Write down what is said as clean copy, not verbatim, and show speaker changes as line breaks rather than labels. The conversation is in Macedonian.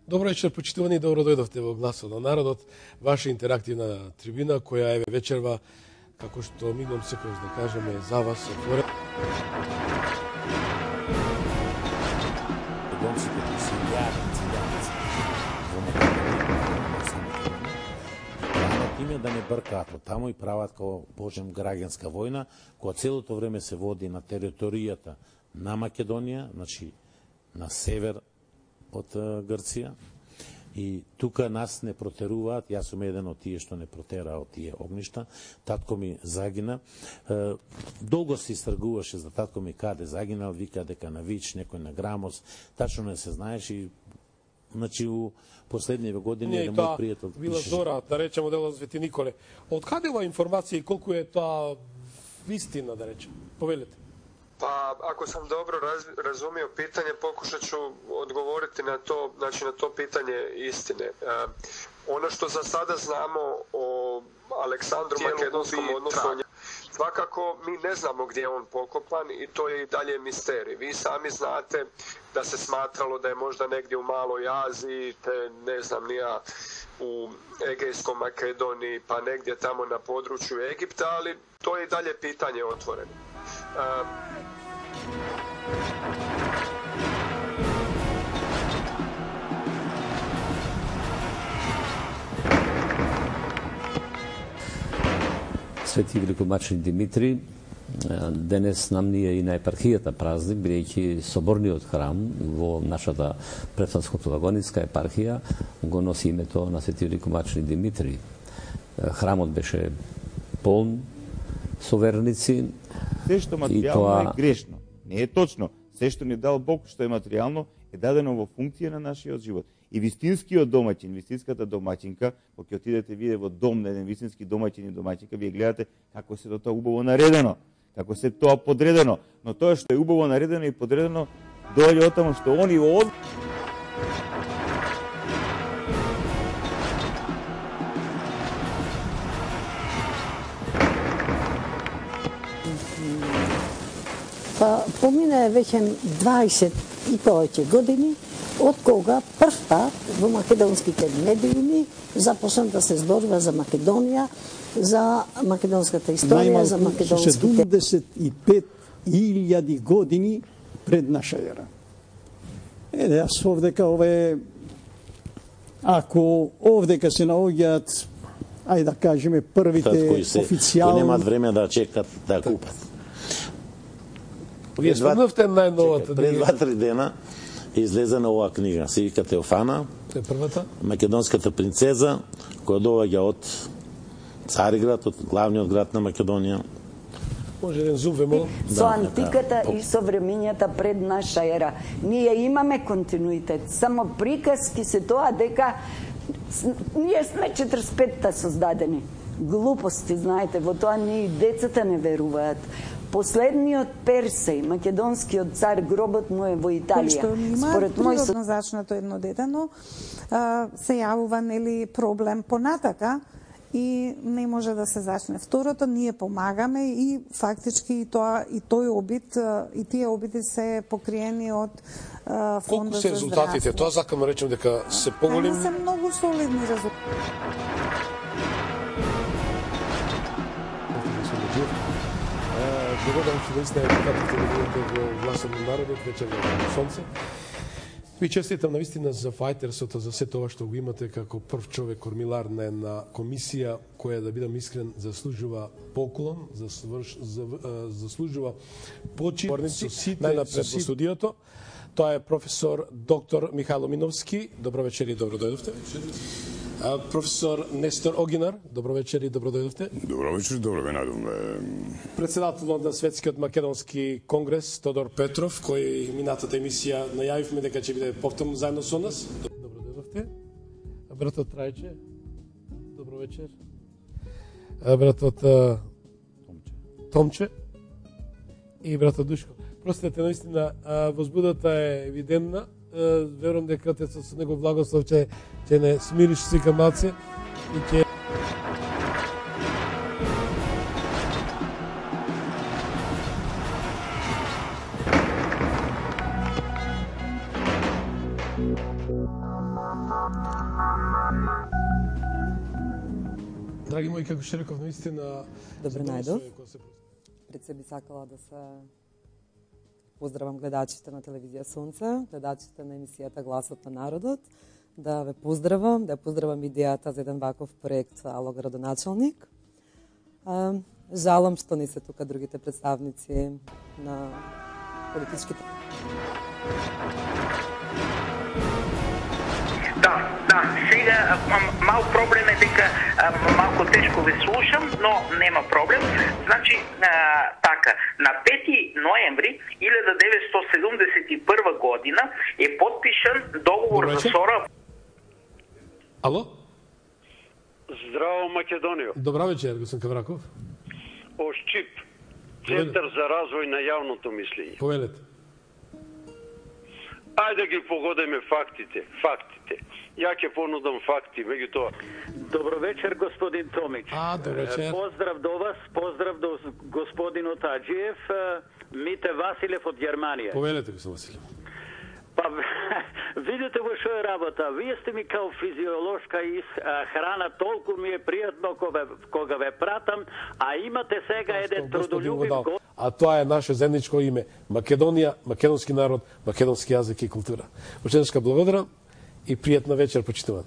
Добро вечер, почитувани, и добро дојдовте во Гласот на народот, ваша интерактивна трибина, која е вечерва, како што мигом секојаш да кажеме, за вас отворена.
Македонците кои се јавни циганици во Македонија, име да не бркаат од таму и прават како божем граѓанска војна, која целото време се води на територијата на Македонија, значи на север од Грција. И тука нас не протеруваат, јас сум еден од тие што не протера од тие огништа. Татко ми загина. Долго се истргуваше за татко ми каде загинал, вика дека на Вич, некој на Грамос, тачно не се знаеш и значи у последниве години е мој пријател.
Била Зора, да речеме дело Свети Николе. Од каде ова информација и колку е тоа вистина, да речем? Повелете.
Па, ако сам добро разумио питање, покушат ću одговорити на то, значи на то питање истине. Ono што за сада знамо о Александру Македонском, односно svakako mi ne znamo gdje je on pokopan i to je i dalje misterij. Vi sami znate da se smatralo da je možda negdje u Maloj Aziji, te ne znam ni ja u Egejskom Makedoniji, pa negdje tamo na području Egipta, ali to je i dalje pitanje otvoreno.
Свети Великомачени Димитри, денес нам ни е и на епархијата празник, бидејќи соборниот храм во нашата Префланското-Лагонинска епархија го носи името на Свети Великомачени Димитри. Храмот беше полн со верници.
Се што материјално е грешно. Не е точно. Се што ни дал Бог, што е материјално, е дадено во функција на нашиот живот. И вистинскиот домаќин, вистинската домаќинка, кога ќе отидете вие во дом на еден вистински домаќин и домаќинка, вие гледате како се тоа убаво наредено, како се тоа подредено. Но тоа што е убаво наредено и подредено, доаѓа од таму што они од
Па помина веќе 20 и повеќе години од кога прв пат во македонските медиуми започна да се зборува за Македонија, за македонската историја, за македонските
75.000 години пред наша ера. Јас овдека ако овдека се наоѓаат, ајде да кажеме првите официјални
кои немаат време да чекат да купат.
Вие спомнавте најновата.
Пред 2-3 дена излезе на оваа книга, се вика Теофана,
првата?
Македонската принцеза, која доаѓа од Цариград, од главниот град на Македонија.
Може еден зум ве молам?
Со антиката и совремињата пред наша ера. Ние имаме континуитет, само приказки се тоа дека ние сме 45-та создадени. Глупости, знаете, во тоа ние и децата не веруваат. Последниот Персеј, македонскиот цар, гробот му е во Италија.
Според мој природно зачнато едно дете, но се јавува нели проблем понатака и не може да се зачне. Второто, ние помагаме и фактички и тоа и тој обид и тие обиди се покриени од фондот за здравство.
Колку се резултатите? Тоа сакам да речем дека се поголеми.
Не се многу солидни резултати.
Догодам што наистина е пратите да бидете во Гласот на народот, вечер на сонце. Ви честитам наистина за фајтерството, за се тоа што го имате како прв човек кормилар на една комисија која, да бидам искрен, заслужува поклон, заслужува почит со сите најнапред во студиото. Тоа е професор доктор Михајло Миновски. Добро вечер и добро дојдовте. Професор Нестор Огинар, добро вечер и добро дојдовте.
Добро вечер, добро ве најдовме.
Председателот на Светскиот македонски конгрес Тодор Петров, кој минатата емисија најавивме дека ќе биде повторно заедно со нас. Добро дојдовте. Братот Трајче, добро вечер. Братот Томче и братот Душко. Простете, наистина возбудата е евидентна. Верувам дека Отецот со негов благослов ќе не смириш сика малце и ќе и како што реков, наистина...
Добре најдов. Пред се би сакала да се поздравам гледачите на телевизија Сонце, гледачите на емисијата Гласот на народот, да ве поздравам, да поздравам идејата за еден ваков проект Ало градоначалник. Жалам што не се тука другите представници на политичките.
Да, сега мал проблем е дека малку тешко ве слушам, но нема проблем. Значи, така, на 5 ноември 1971 година е подпишан договор за СОРА.
Ало?
Здраво, Македонија.
Добра вечер, господин Кавраков.
ОШЧИП, Центар за развој на јавното мислење.
Повелете.
Ајде ги погодиме фактите. Ја ќе понудам факти, меѓутоа.
Добро вечер, господин Томич.
Добро вечер.
Поздрав до вас, поздрав до господинот Аџиев, Мите Василев од Германија.
Повелете, господин Василев.
Па, видите во што е работа. Вие сте ми као физиолошка храна, толку ми е пријатно кога ве пратам, а имате сега еден трудолюбив гол.
А тоа е наше земничко име. Македонија, македонски народ, македонски јазик и култура. Уште еднаш благодарам и пријатна вечер, почитуван.